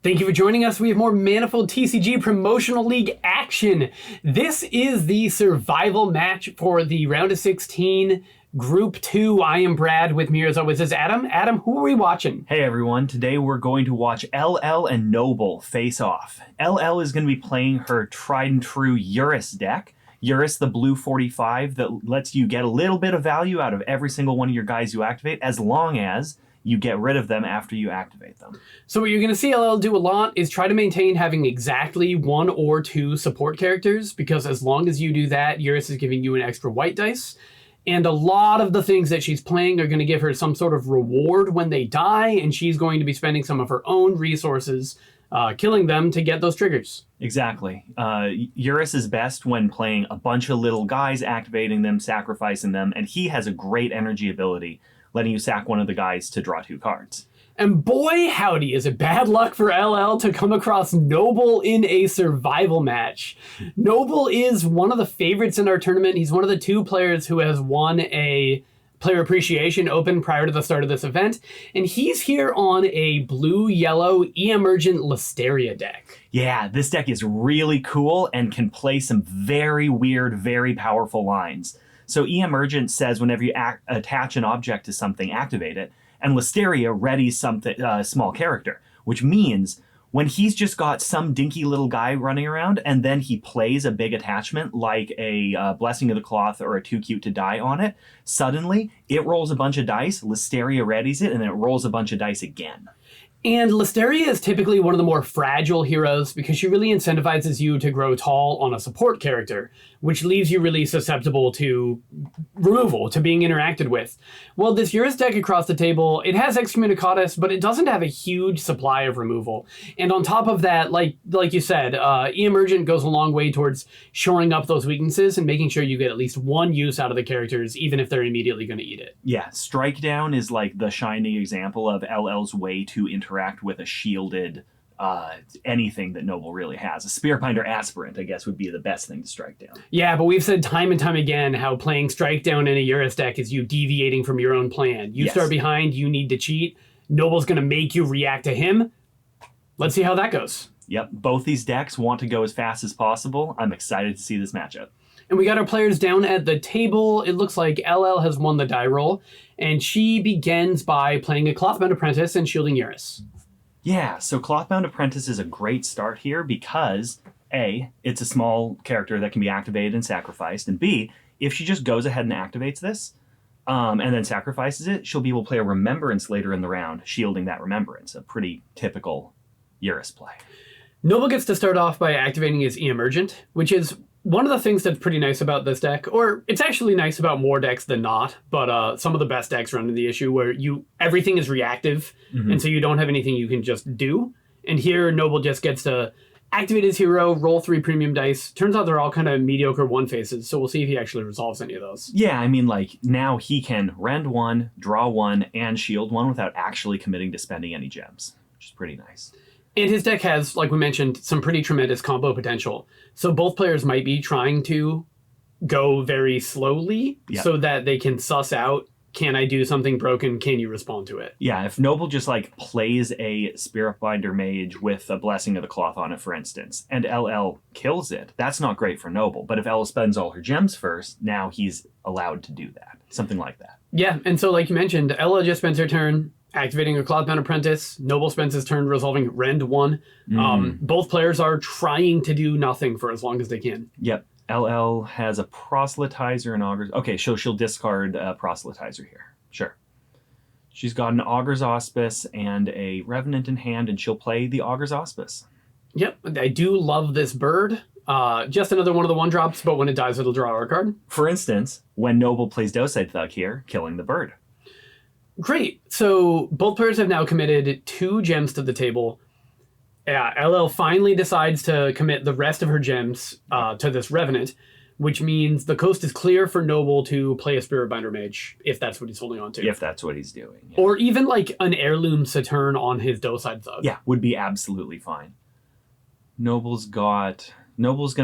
Thank you for joining us. We have more Manifold TCG Promotional League action. This is the survival match for the round of 16, Group 2. I am Brad. With me as always is Adam. Adam, who are we watching? Hey everyone, today we're going to watch LL and Noble face off. LL is going to be playing her tried and true Eurus deck. Eurus, the blue 45 that lets you get a little bit of value out of every single one of your guys you activate, as long as you get rid of them after you activate them. So what you're going to see LL do a lot is try to maintain having exactly 1 or 2 support characters, because as long as you do that, Eurus is giving you an extra white dice. And a lot of the things that she's playing are going to give her some sort of reward when they die, and she's going to be spending some of her own resources killing them to get those triggers. Exactly. Eurus is best when playing a bunch of little guys, activating them, sacrificing them, and he has a great energy ability, letting you sack one of the guys to draw 2 cards. And boy, howdy, is it bad luck for LL to come across Noble in a survival match. Noble is one of the favorites in our tournament. He's one of the 2 players who has won a Player Appreciation Open prior to the start of this event. And he's here on a blue-yellow EM-Urgent Lysteria deck. Yeah, this deck is really cool and can play some very weird, very powerful lines. So EM-Urgent says whenever you attach an object to something, activate it. And Lysteria readies something, small character, which means when he's just got some dinky little guy running around and then he plays a big attachment like a Blessing of the Cloth or a Too Cute to Die on it, suddenly it rolls a bunch of dice, Lysteria readies it, and then it rolls a bunch of dice again. And Lysteria is typically one of the more fragile heroes because she really incentivizes you to grow tall on a support character, which leaves you really susceptible to removal, to being interacted with. Well, this Eurus deck across the table, it has Excommunicatus, but it doesn't have a huge supply of removal. And on top of that, like you said, EM-Urgent goes a long way towards shoring up those weaknesses and making sure you get at least 1 use out of the characters, even if they're immediately going to eat it. Yeah, Strike Down is like the shining example of LL's way to interact with a shielded anything that Noble really has. A Spearbinder Aspirant, I guess, would be the best thing to strike down. Yeah, but we've said time and time again how playing Strike Down in a Eurus deck is you deviating from your own plan. You start behind, you need to cheat. Noble's going to make you react to him. Let's see how that goes. Yep, both these decks want to go as fast as possible. I'm excited to see this matchup. And we got our players down at the table. It looks like LL has won the die roll, and she begins by playing a Clothbound Apprentice and shielding Eurus. Yeah, so Clothbound Apprentice is a great start here because, A, it's a small character that can be activated and sacrificed, and B, if she just goes ahead and activates this, and then sacrifices it, she'll be able to play a Remembrance later in the round, shielding that Remembrance, a pretty typical Eurus play. Noble gets to start off by activating his EM-Urgent, which is one of the things that's pretty nice about this deck, or it's actually nice about more decks than not, but some of the best decks run into the issue where everything is reactive, and so you don't have anything you can just do. And here, Noble just gets to activate his hero, roll 3 premium dice. Turns out they're all kind of mediocre 1-faces, so we'll see if he actually resolves any of those. Yeah, I mean, like, now he can rend 1, draw 1, and shield 1 without actually committing to spending any gems, which is pretty nice. And his deck has, like we mentioned, some pretty tremendous combo potential. So both players might be trying to go very slowly so that they can suss out, can I do something broken? Can you respond to it? Yeah, if Noble just, like, plays a Spiritbinder Mage with a Blessing of the Cloth on it, for instance, and LL kills it, that's not great for Noble. But if LL spends all her gems first, now he's allowed to do that. Something like that. Yeah, and so like you mentioned, LL just spends her turn activating a Clothbound Apprentice. Noble spends his turn resolving Rend 1. Both players are trying to do nothing for as long as they can. Yep. LL has a Proselytizer and Augur's. Okay, so she'll discard a Proselytizer here. Sure. She's got an Augur's Auspice and a Revenant in hand, and she'll play the Augur's Auspice. Yep, I do love this bird. Just another one of the 1-drops, but when it dies, it'll draw our card. For instance, when Noble plays Docide Thug here, killing the bird. Great. So both players have now committed 2 gems to the table. LL finally decides to commit the rest of her gems to this Revenant, which means the coast is clear for Noble to play a Spiritbinder Mage, if that's what he's holding on to. If that's what he's doing. Yeah. Or even like an Heirloom Saturn on his Docide Thug. Yeah, would be absolutely fine. Noble's going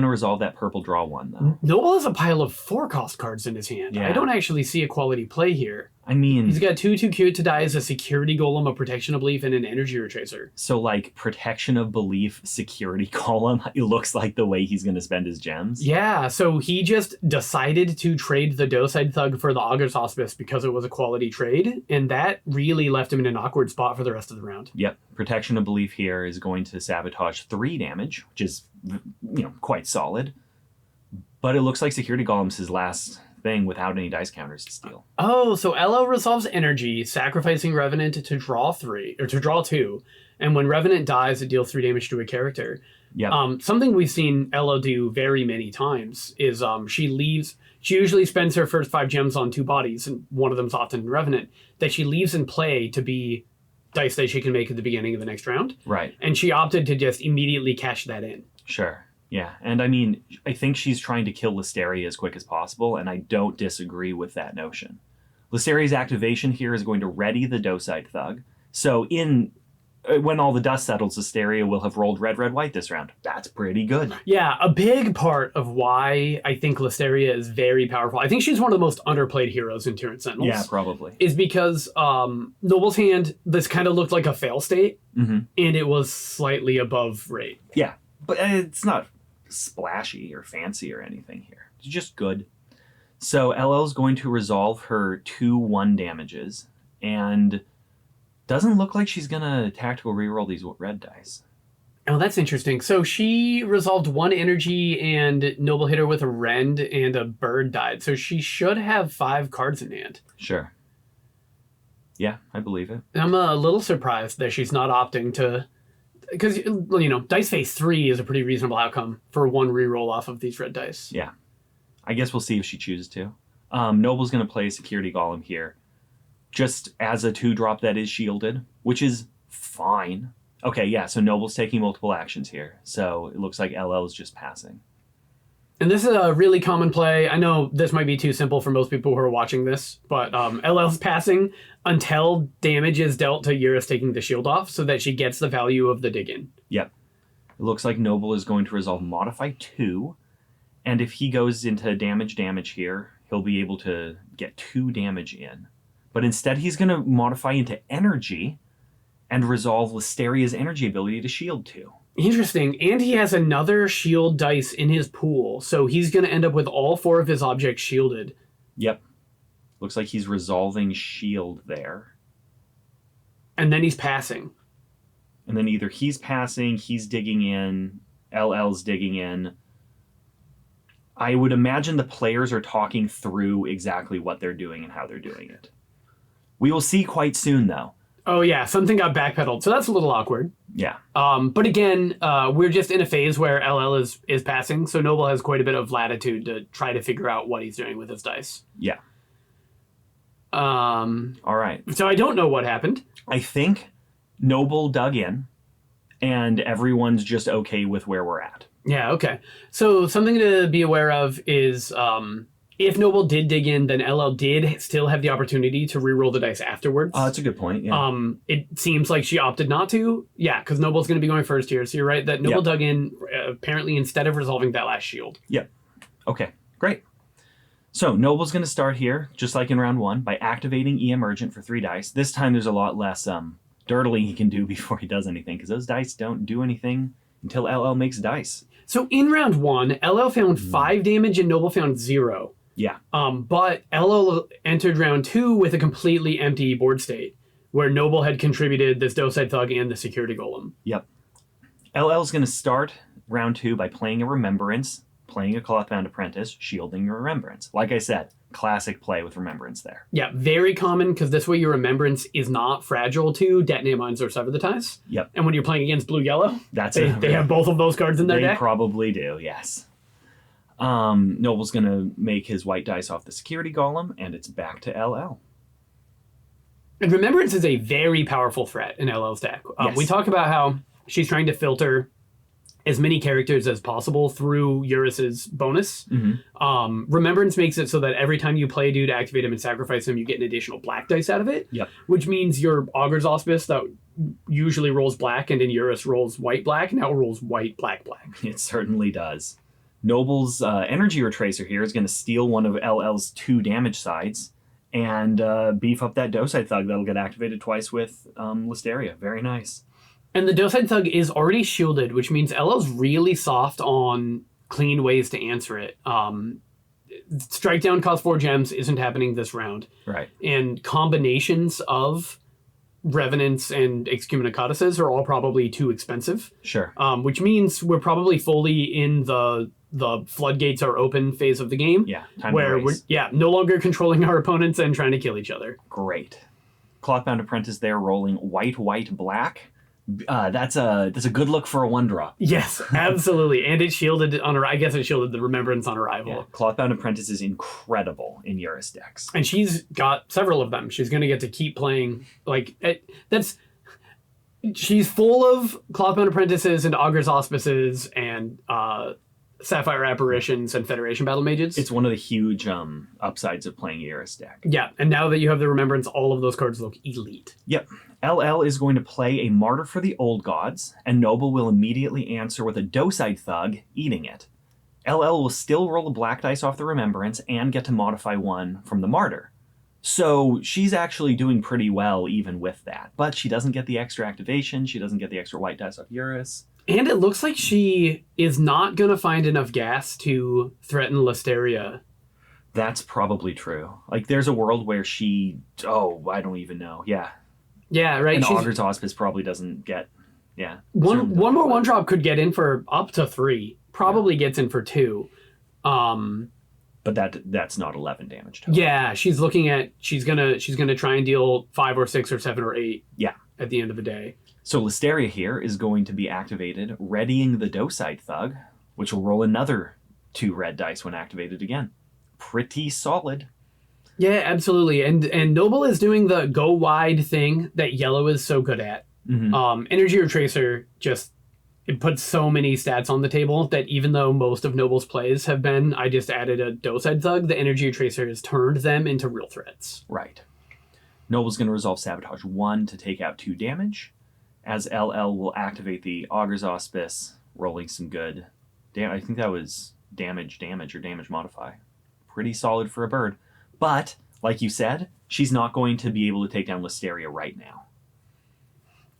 to resolve that purple draw 1, though. Noble has a pile of 4-cost cards in his hand. Yeah. I don't actually see a quality play here. I mean, He's got two too cute to die as a security golem, a protection of belief, and an energy retracer. so like protection of belief, security column. It looks like the way he's going to spend his gems. Yeah, so he just decided to trade the Docide Thug for the Augur's Auspice because it was a quality trade, and that really left him in an awkward spot for the rest of the round. Yep. Protection of belief here is going to sabotage 3 damage, which is, quite solid. But it looks like security golem's his last thing without any dice counters to steal. Oh, so LL resolves energy, sacrificing Revenant to draw 2, and when Revenant dies, it deals 3 damage to a character. Yeah. Something we've seen LL do very many times is she usually spends her first 5 gems on 2 bodies, and one of them's often Revenant, that she leaves in play to be dice that she can make at the beginning of the next round. Right. And she opted to just immediately cash that in. Sure. Yeah. And I mean, I think she's trying to kill Lysteria as quick as possible, and I don't disagree with that notion. Lysteria's activation here is going to ready the Docide Thug. So when all the dust settles, Lysteria will have rolled red, red, white this round. That's pretty good. Yeah, a big part of why I think Lysteria is very powerful, I think she's one of the most underplayed heroes in Tyrant Sentinels. Yeah, probably. Is because Noble's Hand, this kind of looked like a fail state, and it was slightly above rate. Yeah, but it's not splashy or fancy or anything here. It's just good. So LL's going to resolve her 2-1 damages, and doesn't look like she's going to tactical reroll these red dice. Oh, that's interesting. So she resolved 1 energy, and Noble hit her with a rend, and a bird died. So she should have 5 cards in hand. Sure. Yeah, I believe it. I'm a little surprised that she's not opting to... Because, Dice Phase 3 is a pretty reasonable outcome for 1 reroll off of these red dice. Yeah. I guess we'll see if she chooses to. Noble's going to play Security Golem here, just as a 2-drop that is shielded, which is fine. Okay, yeah, so Noble's taking multiple actions here, so it looks like LL is just passing. And this is a really common play. I know this might be too simple for most people who are watching this, but LL's passing until damage is dealt to Eurus taking the shield off so that she gets the value of the dig-in. Yep. It looks like Noble is going to resolve Modify 2, and if he goes into damage here, he'll be able to get 2 damage in. But instead, he's going to modify into energy and resolve Lysteria's energy ability to shield 2. Interesting. And he has another shield dice in his pool, so he's going to end up with all 4 of his objects shielded. Yep. Looks like he's resolving shield there. And then he's passing. And then either he's passing, he's digging in, LL's digging in. I would imagine the players are talking through exactly what they're doing and how they're doing it. We will see quite soon, though. Oh, yeah. Something got backpedaled, so that's a little awkward. Yeah. But again, we're just in a phase where LL is passing, so Noble has quite a bit of latitude to try to figure out what he's doing with his dice. Yeah. All right. So I don't know what happened. I think Noble dug in, and everyone's just okay with where we're at. Yeah, okay. So something to be aware of is if Noble did dig in, then LL did still have the opportunity to reroll the dice afterwards. Oh, that's a good point, yeah. It seems like she opted not to. Yeah, because Noble's going to be going first here. So you're right that Noble dug in, apparently, instead of resolving that last shield. Yep. Okay, great. So Noble's going to start here, just like in round 1, by activating EM-Urgent for 3 dice. This time there's a lot less dirtling he can do before he does anything, because those dice don't do anything until LL makes dice. So in round 1, LL found 5 damage and Noble found 0. Yeah. But LL entered round 2 with a completely empty board state, where Noble had contributed this Docide Thug and the Security Golem. Yep. LL's going to start round 2 by playing a Remembrance, playing a Clothbound Apprentice, shielding your Remembrance. Like I said, classic play with Remembrance there. Yeah, very common, because this way your Remembrance is not fragile to Detonate Mines or Sever the Ties. Yep. And when you're playing against blue-yellow, they have both of those cards in their deck. They probably do, yes. Noble's going to make his white dice off the Security Golem, and it's back to LL. And Remembrance is a very powerful threat in LL's deck. Yes. We talk about how she's trying to filter as many characters as possible through Eurus's bonus. Remembrance makes it so that every time you play a dude, activate him and sacrifice him, you get an additional black dice out of it. Yep. Which means your Augur's Auspice that usually rolls black and in Eurus rolls white-black, now rolls white-black-black. It certainly does. Noble's energy retracer here is going to steal one of LL's 2 damage sides and beef up that Docide Thug that'll get activated twice with Lysteria. Very nice. And the Docide Thug is already shielded, which means LL's really soft on clean ways to answer it. Strike down cost 4 gems isn't happening this round. Right. And combinations of Revenants and Excommunicatuses are all probably too expensive. Sure. Which means we're probably fully in the floodgates are open phase of the game. Yeah. Time where to race. we're no longer controlling our opponents and trying to kill each other. Great. Clothbound Apprentice there rolling white, black. That's a good look for a 1-drop. Yes, absolutely. And it shielded I guess it shielded the Remembrance on arrival. Yeah. Clothbound Apprentice is incredible in Eurus decks. And she's got several of them. She's going to get to keep playing. She's full of Clothbound Apprentices and Augur's Auspices and Sapphire Apparitions and Federation Battle Mages. It's one of the huge upsides of playing Eurus deck. Yeah, and now that you have the Remembrance, all of those cards look elite. Yep. LL is going to play a Martyr for the Old Gods, and Noble will immediately answer with a Docide Thug, eating it. LL will still roll a black dice off the Remembrance and get to modify 1 from the Martyr. So she's actually doing pretty well even with that. But she doesn't get the extra activation, she doesn't get the extra white dice off Eurus. And it looks like she is not going to find enough gas to threaten Lysteria. That's probably true. Like, there's a world where I don't even know. Yeah. Yeah, right. And Augur's Auspice probably doesn't get, One more 1-drop could get in for up to 3. Probably gets in for 2. But that's not 11 damage total. Yeah, she's gonna try and deal 5 or 6 or 7 or 8. Yeah. At the end of the day. So Lysteria here is going to be activated, readying the Docide Thug, which will roll another 2 red dice when activated again. Pretty solid. Yeah, absolutely. And Noble is doing the go wide thing that yellow is so good at. Mm-hmm. Energy Retracer it puts so many stats on the table that even though most of Noble's plays have been, I just added a Docide Thug, the Energy Retracer has turned them into real threats. Right. Noble's going to resolve Sabotage 1 to take out 2 damage, as LL will activate the Augur's Auspice, rolling some good I think that was damage or damage modify. Pretty solid for a bird. But, like you said, she's not going to be able to take down Lysteria right now.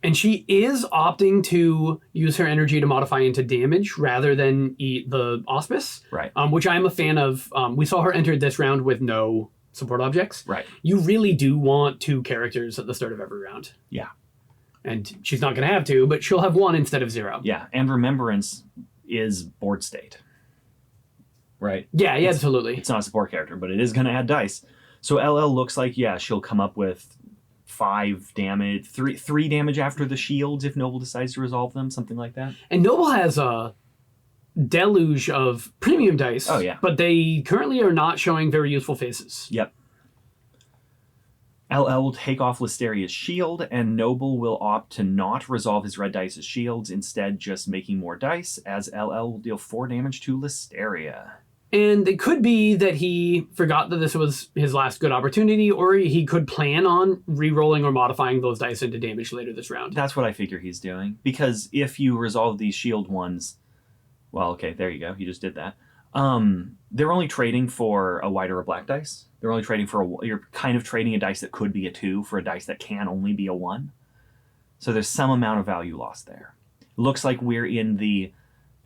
And she is opting to use her energy to modify into damage rather than eat the Auspice. Right. Which I'm a fan of. We saw her enter this round with no support objects. Right. You really do want 2 characters at the start of every round. Yeah. And she's not going to have 2, but she'll have 1 instead of 0. Yeah, and Remembrance is board state. Right? Yeah, absolutely. It's not a support character, but it is going to add dice. So LL looks like, she'll come up with 5 damage, 3 damage after the shields if Noble decides to resolve them, something like that. And Noble has a deluge of premium dice. Oh, yeah. But they currently are not showing very useful faces. Yep. LL will take off Lysteria's shield, and Noble will opt to not resolve his red dice as shields, instead just making more dice, as LL will deal 4 damage to Lysteria. And it could be that he forgot that this was his last good opportunity, or he could plan on re-rolling or modifying those dice into damage later this round. That's what I figure he's doing. Because if you resolve these shield ones... Well, okay, there you go. You just did that. They're only trading for a white or a black dice. They're only trading for you're kind of trading a dice that could be a 2 for a dice that can only be a 1. So there's some amount of value lost there. Looks like we're in the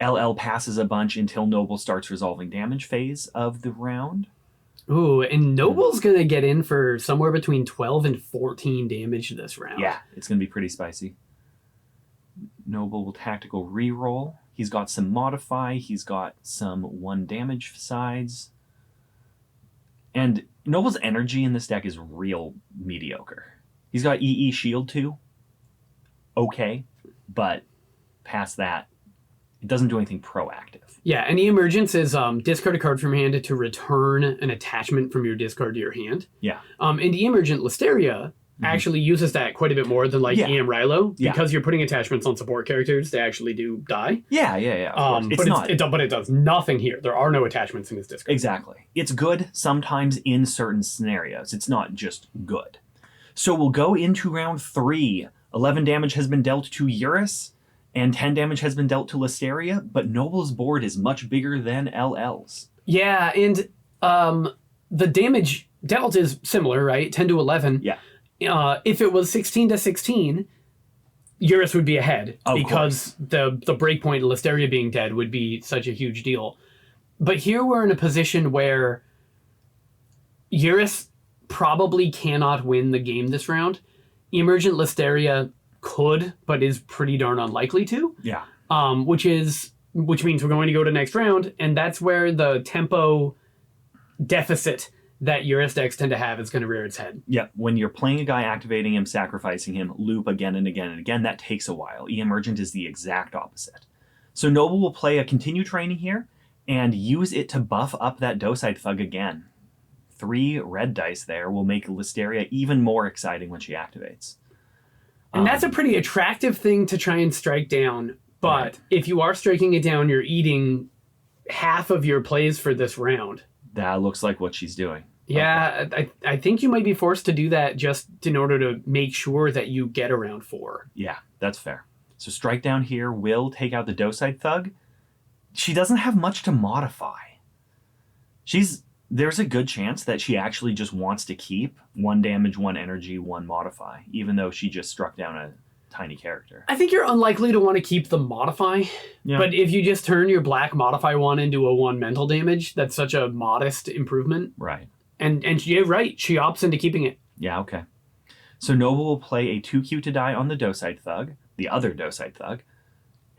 LL passes a bunch until Noble starts resolving damage phase of the round. Ooh, and Noble's going to get in for somewhere between 12 and 14 damage this round. Yeah, it's going to be pretty spicy. Noble will tactical reroll. He's got some modify. He's got some 1 damage sides. And Noble's energy in this deck is real mediocre. He's got EE shield too. Okay, but past that, it doesn't do anything proactive. Yeah, and EM-Urgent is discard a card from your hand to return an attachment from your discard to your hand. Yeah. And EM-Urgent Lysteria actually uses that quite a bit more than EM Rilo, because you're putting attachments on support characters, they actually do die. Yeah. But it does nothing here. There are no attachments in this discard. Exactly. It's good sometimes in certain scenarios. It's not just good. So we'll go into round 3. 11 damage has been dealt to Eurus, and 10 damage has been dealt to Lysteria, but Noble's board is much bigger than LL's. Yeah, and the damage dealt is similar, right? 10 to 11. Yeah. If it was 16 to 16, Eurus would be ahead Of because the breakpoint Lysteria being dead would be such a huge deal. But here we're in a position where Eurus probably cannot win the game this round. Emergent Lysteria could, but is pretty darn unlikely to. Yeah. Which means we're going to go to next round, and that's where the tempo deficit that Eurus decks tend to have is going to rear its head. Yeah, when you're playing a guy, activating him, sacrificing him, loop again and again and again, that takes a while. EM-Urgent is the exact opposite. So Noble will play a continue training here and use it to buff up that Docide Thug again. 3 red dice there will make Lysteria even more exciting when she activates. And that's a pretty attractive thing to try and strike down, but Right. if you are striking it down, you're eating half of your plays for this round. That looks like what she's doing. Yeah, I think you might be forced to do that just in order to make sure that you get around 4. Yeah, that's fair. So strike down here will take out the Docide Thug. She doesn't have much to modify. There's a good chance that she actually just wants to keep 1 damage, 1 energy, 1 modify, even though she just struck down a tiny character. I think you're unlikely to want to keep the modify, Yeah. but if you just turn your black modify 1 into a 1 mental damage, that's such a modest improvement. Right. And you're right, she opts into keeping it. Yeah, okay. So Noble will play a 2Q to die on the Docide Thug, the other Docide Thug,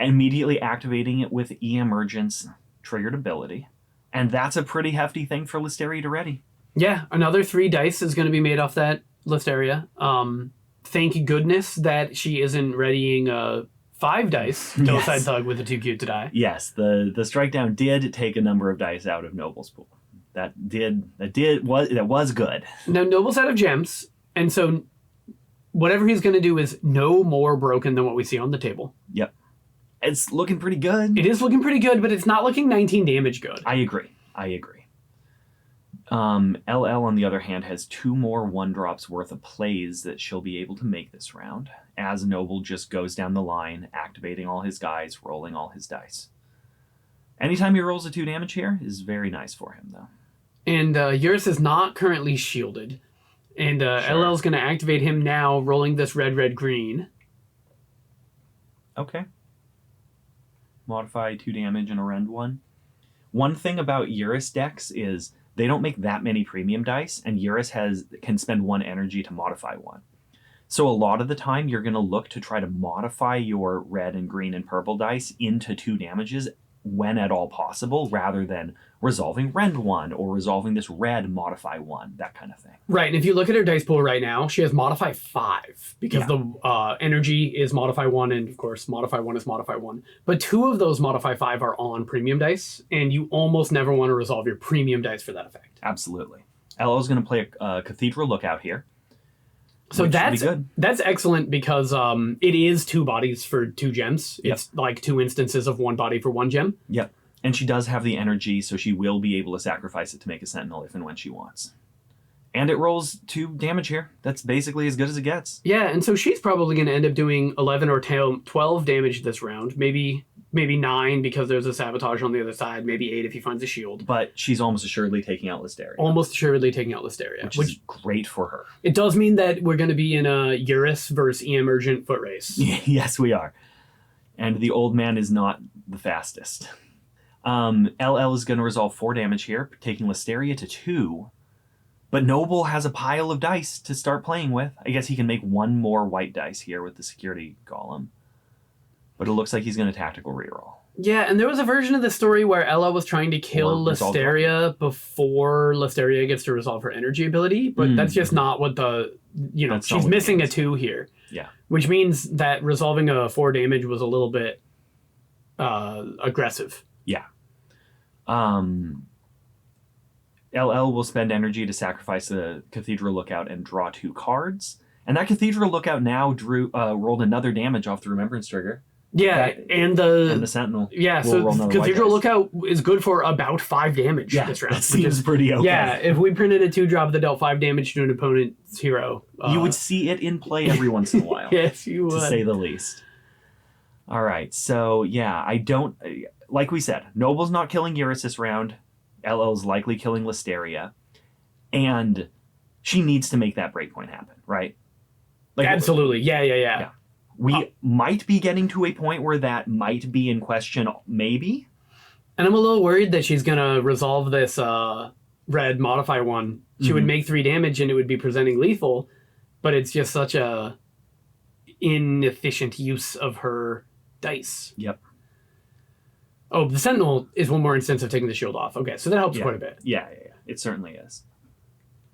immediately activating it with EM-Urgent's triggered ability. And that's a pretty hefty thing for Lysteria to ready. Yeah, another 3 dice is going to be made off that Lysteria. Thank goodness that she isn't readying a 5 dice Docide Thug with a 2Q to die. Yes, the strike down did take a number of dice out of Noble's pool. That was good. Now, Noble's out of gems, and so whatever he's going to do is no more broken than what we see on the table. Yep. It's looking pretty good. It is looking pretty good, but it's not looking 19 damage good. I agree. LL, on the other hand, has 2 more 1-drops worth of plays that she'll be able to make this round, as Noble just goes down the line, activating all his guys, rolling all his dice. Anytime he rolls a 2 damage here is very nice for him, though. And Eurus is not currently shielded. And Sure. LL's going to activate him now, rolling this red, red, green. Okay. Modify 2 damage and a rend 1. One thing about Eurus decks is they don't make that many premium dice, and Eurus can spend 1 energy to modify 1. So a lot of the time, you're going to look to try to modify your red and green and purple dice into 2 damages when at all possible, rather than resolving rend 1 or resolving this red modify 1, that kind of thing. Right, and if you look at her dice pool right now, she has modify 5 because the energy is modify 1, and of course modify 1 is modify 1. But 2 of those modify 5 are on premium dice, and you almost never want to resolve your premium dice for that effect. Absolutely. LL's going to play a Cathedral Lookout here. So which should that's be good. that's excellent because it is 2 bodies for 2 gems. Yep. It's like 2 instances of 1 body for 1 gem. Yep. And she does have the energy, so she will be able to sacrifice it to make a Sentinel if and when she wants. And it rolls 2 damage here. That's basically as good as it gets. Yeah, and so she's probably going to end up doing 11 or 12 damage this round. Maybe 9 because there's a sabotage on the other side. Maybe 8 if he finds a shield. But she's almost assuredly taking out Lysteria. Almost assuredly taking out Lysteria. Which is great for her. It does mean that we're going to be in a Eurus versus EM-Urgent foot race. Yes, we are. And the old man is not the fastest. LL is going to resolve 4 damage here, taking Lysteria to 2. But Noble has a pile of dice to start playing with. I guess he can make 1 more white dice here with the security golem. But it looks like he's going to tactical reroll. Yeah, and there was a version of the story where Ella was trying to kill Lysteria before Lysteria gets to resolve her energy ability, but that's just not what she's missing a 2 here. Yeah. Which means that resolving a 4 damage was a little bit aggressive. Yeah. LL will spend energy to sacrifice the Cathedral Lookout and draw 2 cards. And that Cathedral Lookout now rolled another damage off the Remembrance trigger. Yeah, and the Sentinel. Yeah, so Cathedral Lookout is good for about 5 damage this round. That seems pretty okay. Yeah, if we printed a 2-drop that dealt 5 damage to an opponent's hero. You would see it in play every once in a while. Yes, you would. To say the least. All right, so yeah, I don't... Like we said, Noble's not killing Eurus this round. LL's likely killing Lysteria. And she needs to make that breakpoint happen, right? Like, Absolutely. Yeah. We might be getting to a point where that might be in question, maybe. And I'm a little worried that she's going to resolve this red modify one. She would make 3 damage and it would be presenting lethal, but it's just such a inefficient use of her dice. Yep. Oh, the Sentinel is one more instance of taking the shield off. Okay, so that helps quite a bit. Yeah. It certainly is.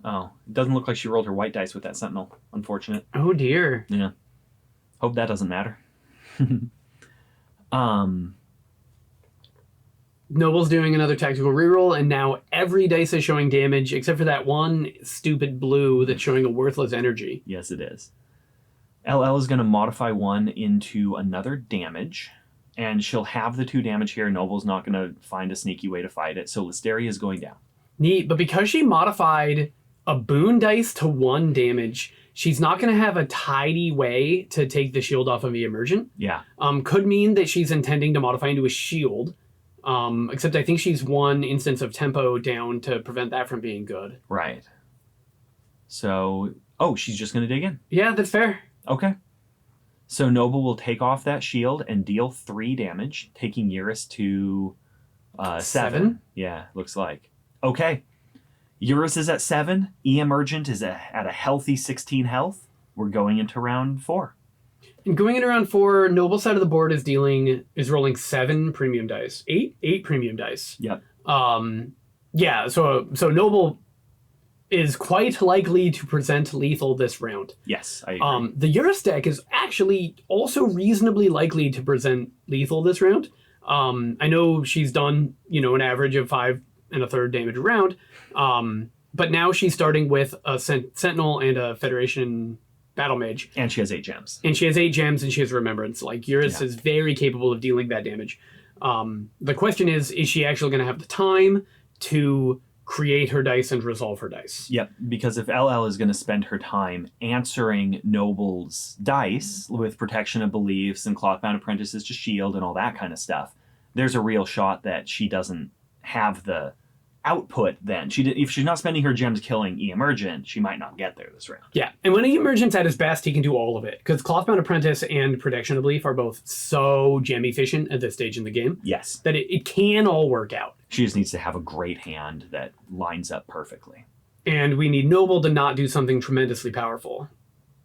Oh, it doesn't look like she rolled her white dice with that Sentinel. Unfortunate. Oh, dear. Yeah. Hope that doesn't matter. Noble's doing another tactical reroll, and now every dice is showing damage, except for that one stupid blue that's showing a worthless energy. Yes, it is. LL is going to modify 1 into another damage, and she'll have the 2 damage here. Noble's not going to find a sneaky way to fight it, so Lysteria is going down. Neat, but because she modified a boon dice to 1 damage, she's not going to have a tidy way to take the shield off of the Emergent. Yeah. Could mean that she's intending to modify into a shield. Except I think she's 1 instance of tempo down to prevent that from being good. Right. So, she's just going to dig in. Yeah, that's fair. Okay. So Noble will take off that shield and deal 3 damage, taking Eurus to 7. Yeah, looks like. Okay. Eurus is at 7. EM-Urgent is at a healthy 16 health. We're going into round 4. And going into round 4, Noble side of the board is rolling 7 premium dice. 8 premium dice. Yep. Yeah, so Noble is quite likely to present lethal this round. Yes, I agree. The Eurus deck is actually also reasonably likely to present lethal this round. I know she's done, an average of 5 1/3 damage a round, but now she's starting with a Sentinel and a Federation Battle Mage. And she has 8 gems. And she has 8 gems and she has Remembrance. Like, Eurus is very capable of dealing that damage. The question is she actually going to have the time to create her dice and resolve her dice? Yep, because if LL is going to spend her time answering Noble's dice with Protection of Beliefs and Clothbound Apprentices to shield and all that kind of stuff, there's a real shot that she doesn't have the output then. If she's not spending her gems killing EM-Urgent, she might not get there this round. Yeah, and when EM-Urgent's at his best, he can do all of it, because Clothbound Apprentice and Protection of Belief are both so gem efficient at this stage in the game. Yes. That it can all work out. She just needs to have a great hand that lines up perfectly. And we need Noble to not do something tremendously powerful.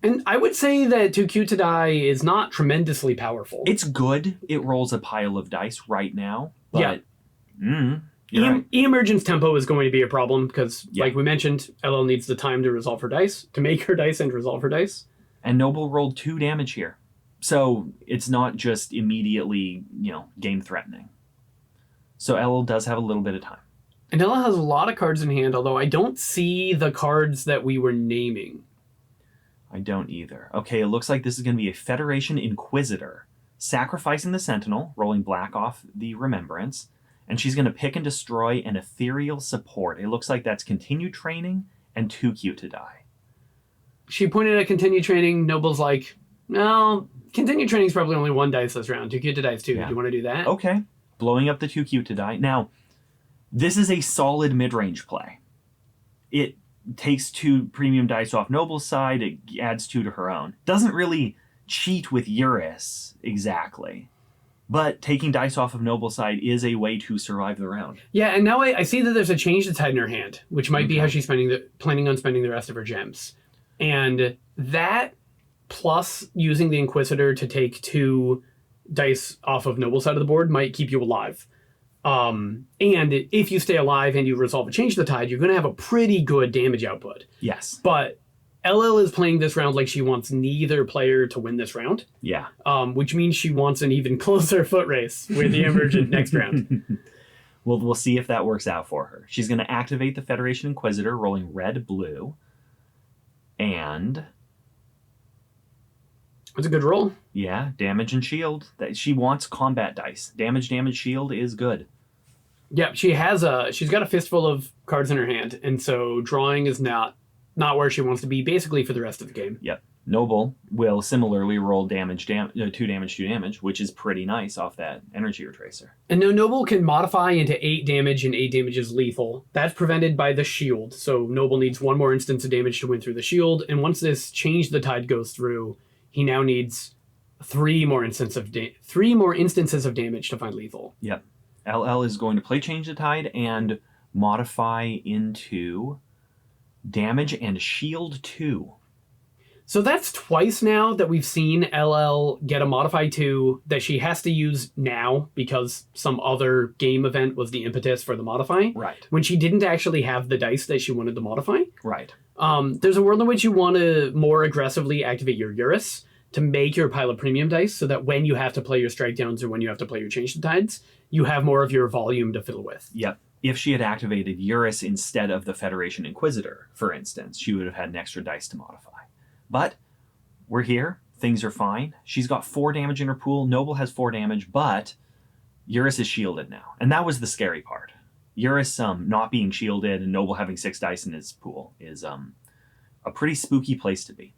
And I would say that Too Cute to Die is not tremendously powerful. It's good. It rolls a pile of dice right now. But, EM-Urgent's tempo is going to be a problem because, like we mentioned, LL needs the time to resolve her dice, to make her dice and resolve her dice. And Noble rolled 2 damage here. So it's not just immediately, game threatening. So LL does have a little bit of time. And LL has a lot of cards in hand, although I don't see the cards that we were naming. I don't either. Okay, it looks like this is going to be a Federation Inquisitor, sacrificing the Sentinel, rolling black off the Remembrance, and she's going to pick and destroy an Ethereal Support. It looks like that's Continue Training and Too Cute to Die. She pointed at Continue Training. Noble's like, no, Continue Training's probably only 1 dice this round. Too Cute to Die is 2. Yeah. Do you want to do that? Okay. Blowing up the Too Cute to Die. Now, this is a solid mid-range play. It takes 2 premium dice off Noble's side. It adds 2 to her own. Doesn't really cheat with Eurus exactly. But taking dice off of Noble's side is a way to survive the round. Yeah, and now I see that there's a change that's had in her hand, which might be how she's planning on spending the rest of her gems. And that, plus using the Inquisitor to take 2 dice off of Noble's side of the board, might keep you alive. And if you stay alive and you resolve a Change the Tide, you're going to have a pretty good damage output. Yes. But LL is playing this round like she wants neither player to win this round. Yeah. Which means she wants an even closer foot race with the Emergent next round. Well, we'll see if that works out for her. She's going to activate the Federation Inquisitor, rolling red-blue. And that's a good roll. Yeah, damage and shield. She wants combat dice. Damage, shield is good. Yeah, she's got a fistful of cards in her hand, and so drawing is not where she wants to be basically for the rest of the game. Yep. Noble will similarly roll two damage, which is pretty nice off that energy retracer. And now Noble can modify into 8 damage, and 8 damage is lethal. That's prevented by the shield, so Noble needs 1 more instance of damage to win through the shield, and once this Change the Tide goes through, he now needs 3 more instances of damage to find lethal. Yep. LL is going to play Change the Tide and modify into damage and shield 2. So that's twice now that we've seen LL get a Modify 2 that she has to use now because some other game event was the impetus for the Modify. Right. When she didn't actually have the dice that she wanted to modify. Right. There's a world in which you want to more aggressively activate your Eurus to make your pile of premium dice so that when you have to play your strike downs or when you have to play your Change the Tides, you have more of your volume to fiddle with. Yep. If she had activated Eurus instead of the Federation Inquisitor, for instance, she would have had an extra dice to modify. But we're here. Things are fine. She's got 4 damage in her pool. Noble has 4 damage, but Eurus is shielded now. And that was the scary part. Eurus not being shielded and Noble having 6 dice in his pool is a pretty spooky place to be.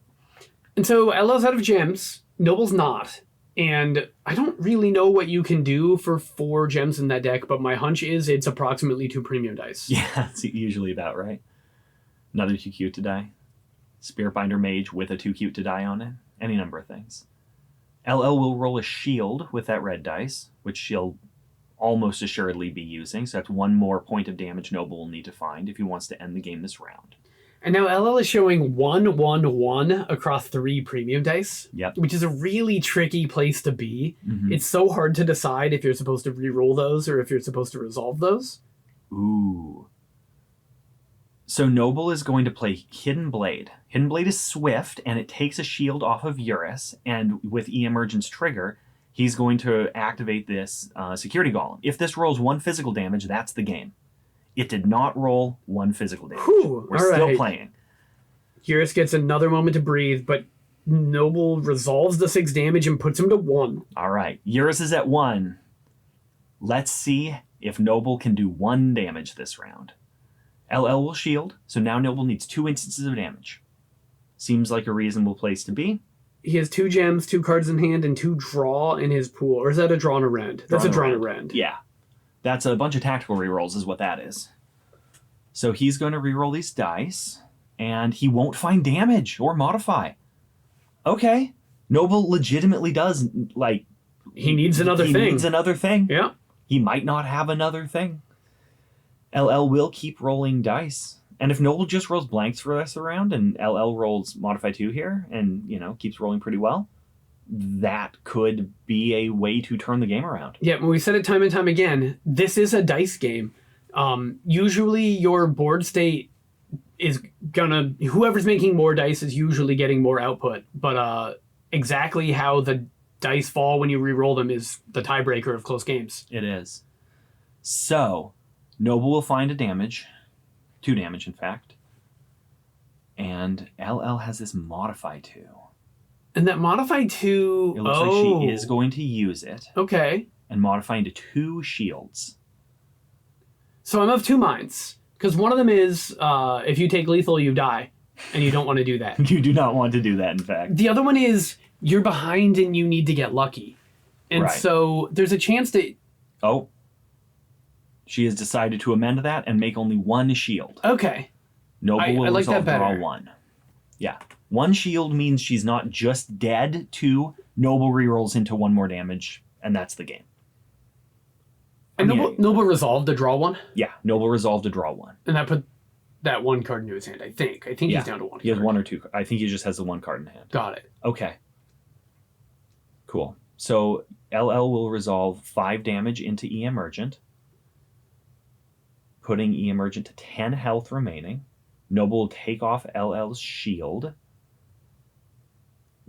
And so LL's out of gems. Noble's not. And I don't really know what you can do for 4 gems in that deck, but my hunch is it's approximately 2 premium dice. Yeah, it's usually about right. Another 2 cute to die. Spiritbinder Mage with a 2 cute to die on it. Any number of things. LL will roll a shield with that red dice, which she'll almost assuredly be using. So that's 1 more point of damage Noble will need to find if he wants to end the game this round. And now LL is showing 1, 1, 1 across 3 premium dice. Yep. Which is a really tricky place to be. Mm-hmm. It's so hard to decide if you're supposed to re-roll those or if you're supposed to resolve those. Ooh. So Noble is going to play Hidden Blade. Hidden Blade is swift, and it takes a shield off of Eurus, and with EM-Urgent's trigger, he's going to activate this Security Golem. If this rolls 1 physical damage, that's the game. It did not roll 1 physical damage. Whew, We're still right. playing. Eurus gets another moment to breathe, but Noble resolves the 6 damage and puts him to 1. All right, Eurus is at 1. Let's see if Noble can do 1 damage this round. LL will shield, so now Noble needs 2 instances of damage. Seems like a reasonable place to be. He has 2 gems, 2 cards in hand, and 2 draw in his pool. Or is that a draw and a rend? That's a draw and a rend. Yeah. That's a bunch of tactical rerolls is what that is. So he's going to reroll these dice, and he won't find damage or modify. Okay. Noble legitimately does, like... He needs another thing. He needs another thing. Yeah. He might not have another thing. LL will keep rolling dice. And if Noble just rolls blanks for the rest of the round and LL rolls Modify 2 here and, keeps rolling pretty well, that could be a way to turn the game around. Yeah, we said it time and time again. This is a dice game. Usually your board state is gonna... Whoever's making more dice is usually getting more output. But exactly how the dice fall when you re-roll them is the tiebreaker of close games. It is. So... Noble will find a damage. 2 damage, in fact. And LL has this Modify 2. And that Modify 2... It looks like she is going to use it. Okay. And modify into 2 shields. So I'm of 2 minds. Because one of them is, if you take lethal, you die. And you don't want to do that. You do not want to do that, in fact. The other one is, you're behind and you need to get lucky. And right. So there's a chance that... Oh. She has decided to amend that and make only 1 shield. Okay. Noble will like resolve that draw better. 1. Yeah. 1 shield means she's not just dead. 2, Noble rerolls into 1 more damage, and that's the game. And Noble resolved to draw 1? Yeah, Noble resolved to draw 1. And that put that 1 card into his hand, I think. I think he's down to 1 He has card. 1 or 2. I think he just has the 1 card in hand. Got it. Okay. Cool. So LL will resolve 5 damage into EM-Urgent, putting EM-Urgent to 10 health remaining. Noble will take off LL's shield.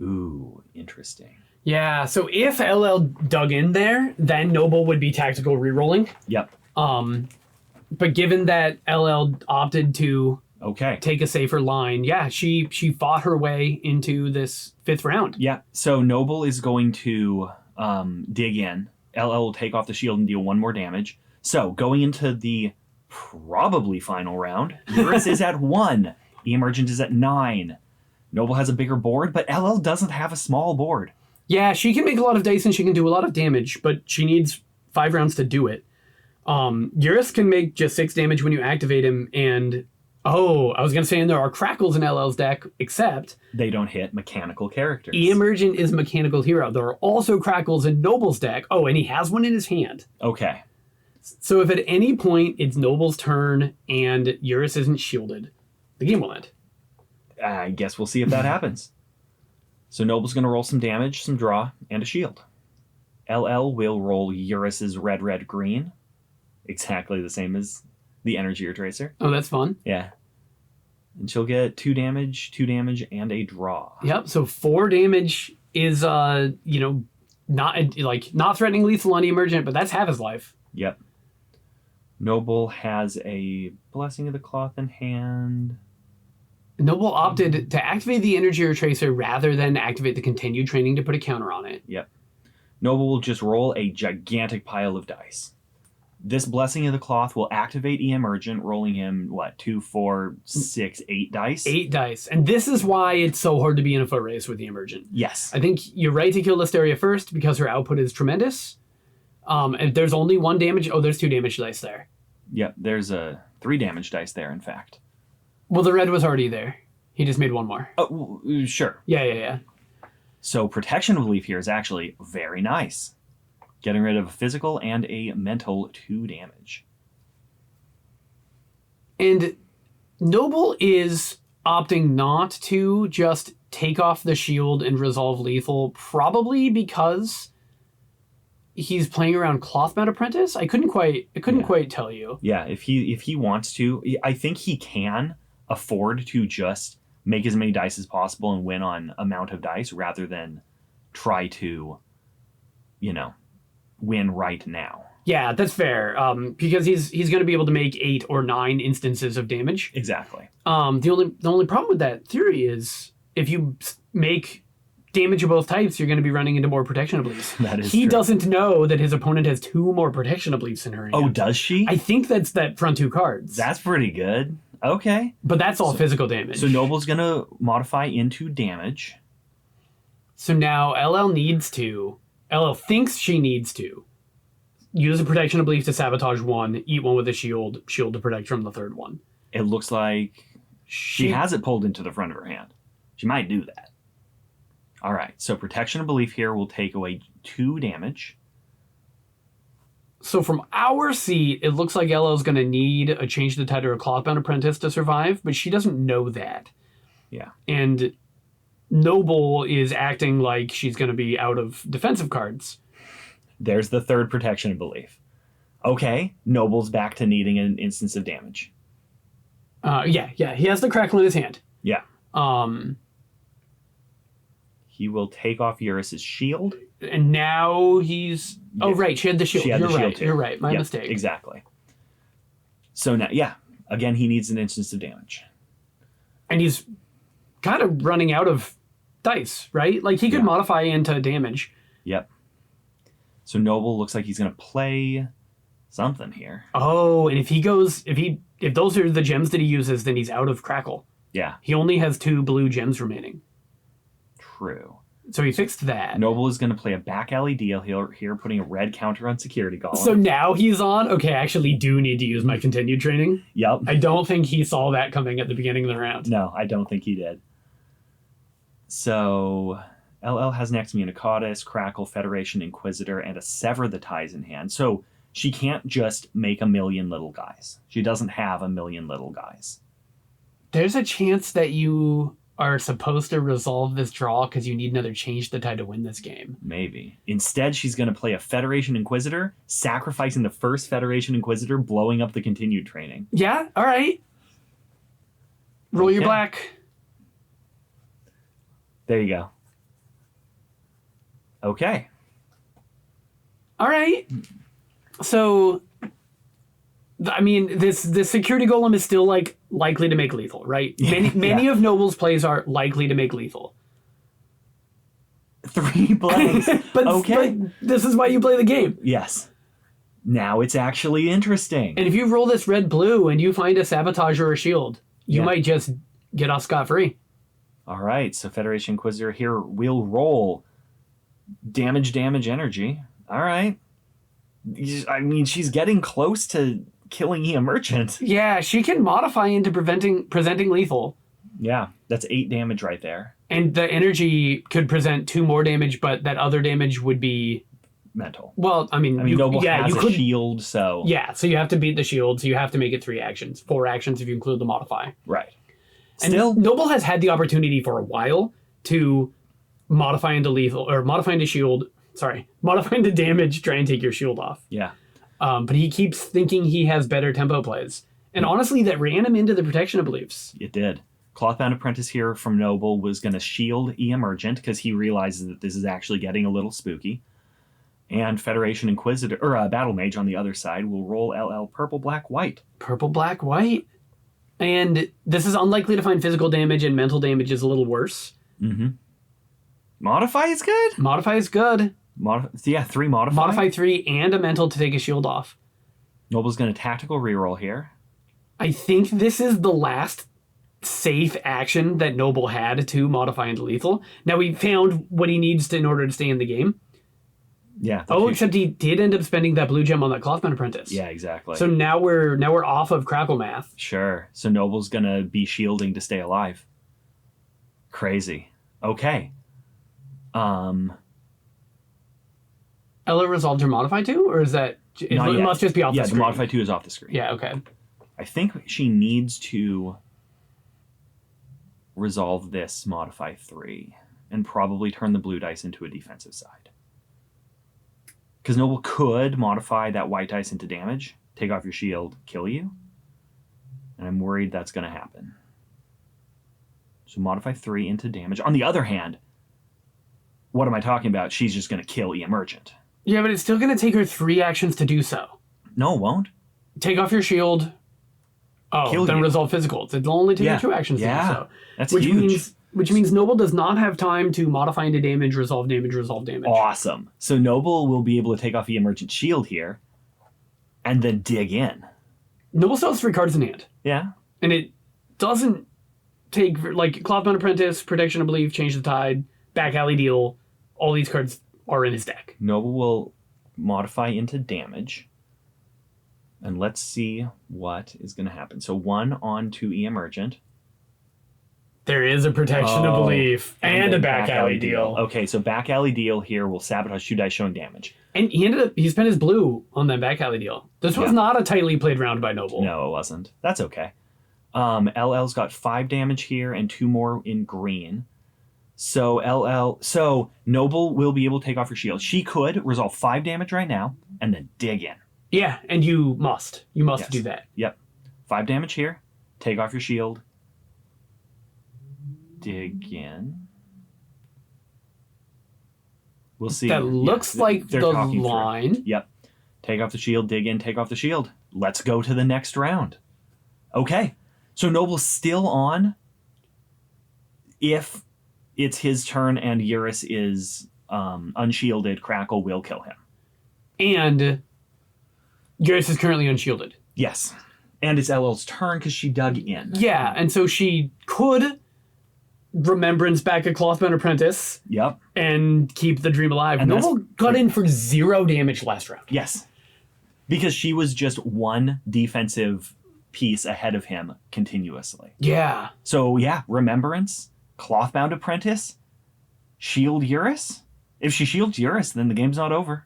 Ooh, interesting. Yeah, so if LL dug in there, then Noble would be tactical rerolling. Yep. But given that LL opted to take a safer line, yeah, she fought her way into this 5th round. Yeah, so Noble is going to dig in. LL will take off the shield and deal 1 more damage. So going into the probably final round, Eurus is at 1. EM-Urgent is at 9. Noble has a bigger board, but LL doesn't have a small board. Yeah, she can make a lot of dice and she can do a lot of damage, but she needs 5 rounds to do it. Eurus can make just 6 damage when you activate him, and I was going to say, and there are crackles in LL's deck, except they don't hit mechanical characters. EM-Urgent is a mechanical hero. There are also crackles in Noble's deck. Oh, and he has one in his hand. Okay. So if at any point it's Noble's turn and Eurus isn't shielded, the game will end. I guess we'll see if that happens. So Noble's going to roll some damage, some draw, and a shield. LL will roll Eurus's red, red, green. Exactly the same as the Energy Retracer. Oh, that's fun. Yeah. And she'll get 2 damage, and a draw. Yep, so 4 damage is, not threatening lethal on EM-Urgent, but that's half his life. Yep. Noble has a Blessing of the Cloth in hand. Noble opted to activate the Energy Retracer rather than activate the continued training to put a counter on it. Yep. Noble will just roll a gigantic pile of dice. This Blessing of the Cloth will activate EM-Urgent, rolling him, 2, 4, 6, 8 dice? 8 dice. And this is why it's so hard to be in a foot race with EM-Urgent. Yes. I think you're right to kill Lysteria first because her output is tremendous. And there's only 1 damage. Oh, there's 2 damage dice there. Yep, there's a 3 damage dice there, in fact. Well, the red was already there. He just made 1 more. Oh, sure. Yeah. So Protection of Belief here is actually very nice. Getting rid of a physical and a mental 2 damage. And Noble is opting not to just take off the shield and resolve lethal, probably because he's playing around Clothbound Apprentice. I couldn't quite tell you. Yeah, if he wants to, I think he can afford to just make as many dice as possible and win on amount of dice rather than try to, win right now. Yeah, that's fair. Because he's going to be able to make 8 or 9 instances of damage. Exactly. The only problem with that theory is if you make damage of both types, you're going to be running into more Protection of Beliefs. That is He true. doesn't know that his opponent has 2 more Protection of Beliefs in her hand. Oh, does she? I think that's that front 2 cards. That's pretty good. Okay. But that's all physical damage. So Noble's going to modify into damage. So now LL thinks she needs to use a Protection of Belief to sabotage 1, eat 1 with a shield to protect from the 3rd one. It looks like she has it pulled into the front of her hand. She might do that. All right. So Protection of Belief here will take away 2 damage. So from our seat, it looks like LL's going to need a Change the Tide or a Clothbound Apprentice to survive, but she doesn't know that. Yeah. And Noble is acting like she's going to be out of defensive cards. There's the 3rd Protection of Belief. Okay. Noble's back to needing an instance of damage. Yeah. He has the crackle in his hand. Yeah. He will take off Eurus's shield. And now he's... Yeah. Oh, right. She had the shield. You're right. My mistake. Exactly. So now, again, he needs an instance of damage. And he's kind of running out of dice, right? Like, he could modify into damage. Yep. So Noble looks like he's going to play something here. Oh, and if those are the gems that he uses, then he's out of crackle. Yeah. He only has 2 blue gems remaining. True. So he fixed that. Noble is going to play a back alley deal here, putting a red counter on security golem. So now he's on? Okay, I actually do need to use my continued training. Yep. I don't think he saw that coming at the beginning of the round. No, I don't think he did. So LL has next Municatus, Crackle, Federation, Inquisitor, and a Sever the Ties in hand. So she can't just make a million little guys. She doesn't have a million little guys. There's a chance that you are supposed to resolve this draw because you need another Change the Tide to win this game. Maybe. Instead, she's going to play a Federation Inquisitor, sacrificing the first Federation Inquisitor, blowing up the continued training. Yeah, all right. Roll your black. There you go. Okay. All right. So, I mean, this security golem is still likely to make lethal, right? Many of Noble's plays are likely to make lethal. 3 plays. but this is why you play the game. Yes. Now it's actually interesting. And if you roll this red blue and you find a sabotage or a shield, you might just get off scot-free. All right, so Federation Inquisitor here will roll damage energy. All right. I mean, she's getting close to killing EM-Urgent. Yeah, she can modify into presenting lethal. Yeah, that's 8 damage right there. And the energy could present 2 more damage, but that other damage would be mental. Well, I mean, Noble has a shield, so yeah, so you have to beat the shield, so you have to make it 3 actions, 4 actions if you include the modify. Right. Still, and Noble has had the opportunity for a while to modify into lethal or modify into shield. Sorry, modify into damage, try and take your shield off. Yeah. But he keeps thinking he has better tempo plays, and honestly, that ran him into the protection of beliefs. It did. Clothbound Apprentice here from Noble was going to shield EM-Urgent because he realizes that this is actually getting a little spooky. And Federation Inquisitor, or Battle Mage on the other side, will roll LL purple, black, white. Purple, black, white. And this is unlikely to find physical damage, and mental damage is a little worse. Mm-hmm. Modify is good? Modify is good. 3 modify. Modify 3 and a mental to take a shield off. Noble's going to tactical reroll here. I think this is the last safe action that Noble had to modify into lethal. Now we found what he needs to in order to stay in the game. Yeah. Except he did end up spending that blue gem on that Clothbound Apprentice. Yeah, exactly. So now we're off of Crackle math. Sure. So Noble's gonna be shielding to stay alive. Crazy. Okay. Ella resolved her modify 2, or is that it must just be off the screen? Yeah, the modify 2 is off the screen. Yeah, okay. I think she needs to resolve this modify 3 and probably turn the blue dice into a defensive side. Because Noble could modify that white dice into damage, take off your shield, kill you. And I'm worried that's going to happen. So modify 3 into damage. On the other hand, what am I talking about? She's just going to kill EM-Urgent. Yeah, but it's still going to take her 3 actions to do so. No, it won't. Take off your shield. Oh, then resolve physicals. It'll only take her 2 actions to do so. That's huge. Which means Noble does not have time to modify into damage, resolve damage, resolve damage. Awesome. So Noble will be able to take off the EM-Urgent shield here and then dig in. Noble still has 3 cards in hand. Yeah. And it doesn't take, like, Clothbound Apprentice, Protection of Belief, Change the Tide, Back Alley Deal. All these cards are in his deck. Noble will modify into damage. And let's see what is going to happen. So 1 on to EM-Urgent. There is a Protection of Belief and a Back Alley Deal. Okay, so Back Alley Deal here will sabotage 2 dice showing damage. And he spent his blue on that Back Alley Deal. This was not a tightly played round by Noble. No, it wasn't. That's okay. LL's got 5 damage here and 2 more in green. So Noble will be able to take off her shield. She could resolve 5 damage right now and then dig in. Yeah, and you must. You must do that. Yep. 5 damage here. Take off your shield. Dig in. We'll see. That looks like the line. Yep. Take off the shield, dig in, take off the shield. Let's go to the next round. Okay. So Noble's still on. If it's his turn and Eurus is unshielded, Crackle will kill him. And Eurus is currently unshielded. Yes. And it's LL's turn because she dug in. Yeah, and so she could remembrance back a Clothbound Apprentice. Yep. And keep the dream alive. And Noble got in for 0 damage last round. Yes. Because she was just 1 defensive piece ahead of him continuously. Yeah. So yeah, remembrance, Clothbound Apprentice, shield Eurus. If she shields Eurus, then the game's not over.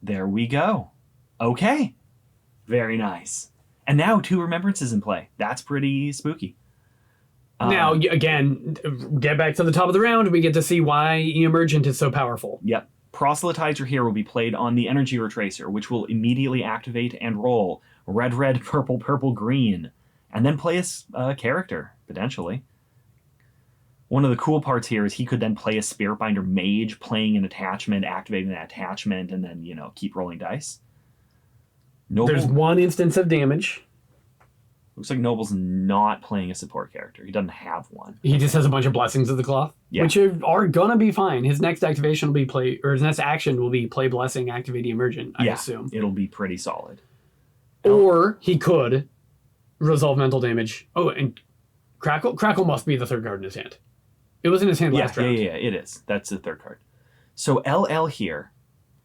There we go. Okay. Very nice. And now 2 remembrances in play. That's pretty spooky. Now, again, get back to the top of the round, we get to see why EM-Urgent is so powerful. Yep. Proselytizer here will be played on the Energy Retracer, which will immediately activate and roll red, red, purple, purple, green, and then play a character, potentially. One of the cool parts here is he could then play a Spiritbinder Mage, playing an attachment, activating that attachment, and then, keep rolling dice. Noble, there's 1 instance of damage. Looks like Noble's not playing a support character. He doesn't have one. He just has a bunch of Blessings of the Cloth, which are gonna be fine. His next activation will be his next action will be play Blessing, activate EM-Urgent, I assume. It'll be pretty solid. Or he could resolve mental damage. Oh, and Crackle must be the third card in his hand. It was in his hand last round. Yeah, it is. That's the third card. So LL here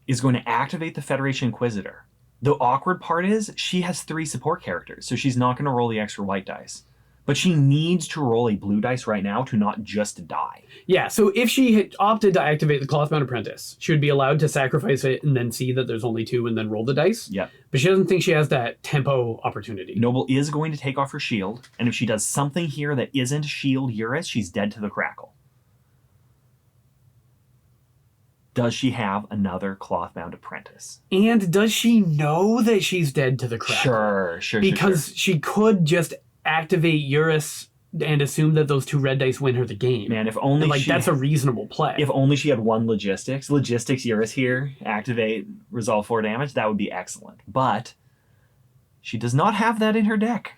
is going to activate the Federation Inquisitor. The awkward part is she has 3 support characters, so she's not going to roll the extra white dice. But she needs to roll a blue dice right now to not just die. Yeah, so if she had opted to activate the Clothbound Apprentice, she would be allowed to sacrifice it and then see that there's only 2 and then roll the dice. Yep. But she doesn't think she has that tempo opportunity. Noble is going to take off her shield, and if she does something here that isn't shield Eurus, she's dead to the Crackle. Does she have another Clothbound Apprentice? And does she know that she's dead to the Crackle? Sure. Because she could just activate Eurus and assume that those 2 red dice win her the game. Man, if only that's a reasonable play. If only she had 1 logistics Eurus here, activate, resolve 4 damage, that would be excellent. But she does not have that in her deck.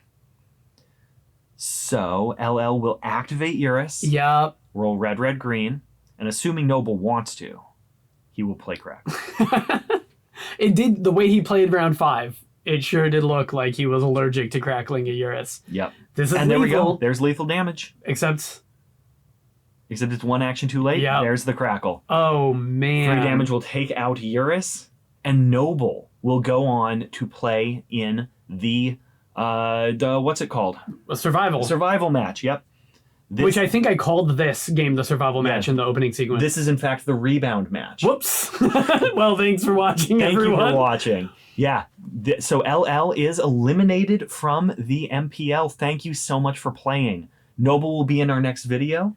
So LL will activate Eurus. Yep. Roll red, green, and assuming Noble wants to, he will play Crackle. It did, the way he played round 5, it sure did look like he was allergic to crackling a Eurus. Yep. This is and lethal. There we go. There's lethal damage. Except it's 1 action too late. Yep. There's the Crackle. Oh, man. 3 damage will take out Eurus, and Noble will go on to play in the what's it called? A survival. Survival match, yep. Which I think I called this game the survival match in the opening sequence. This is, in fact, the rebound match. Whoops. Well, thanks for watching, everyone. Thank you for watching. Yeah. So LL is eliminated from the MPL. Thank you so much for playing. Noble will be in our next video.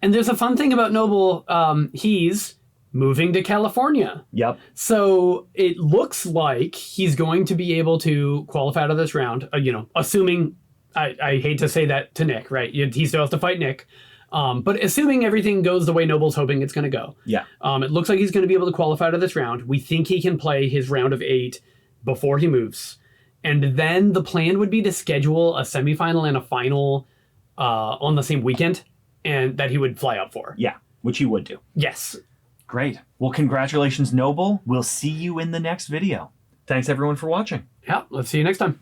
And there's a fun thing about Noble. He's moving to California. Yep. So it looks like he's going to be able to qualify out of this round, assuming... I hate to say that to Nick, right? He still has to fight Nick. But assuming everything goes the way Noble's hoping it's going to go. Yeah. It looks like he's going to be able to qualify out of this round. We think he can play his round of 8 before he moves. And then the plan would be to schedule a semifinal and a final on the same weekend, and that he would fly up for. Yeah, which he would do. Yes. Great. Well, congratulations, Noble. We'll see you in the next video. Thanks, everyone, for watching. Yeah, let's see you next time.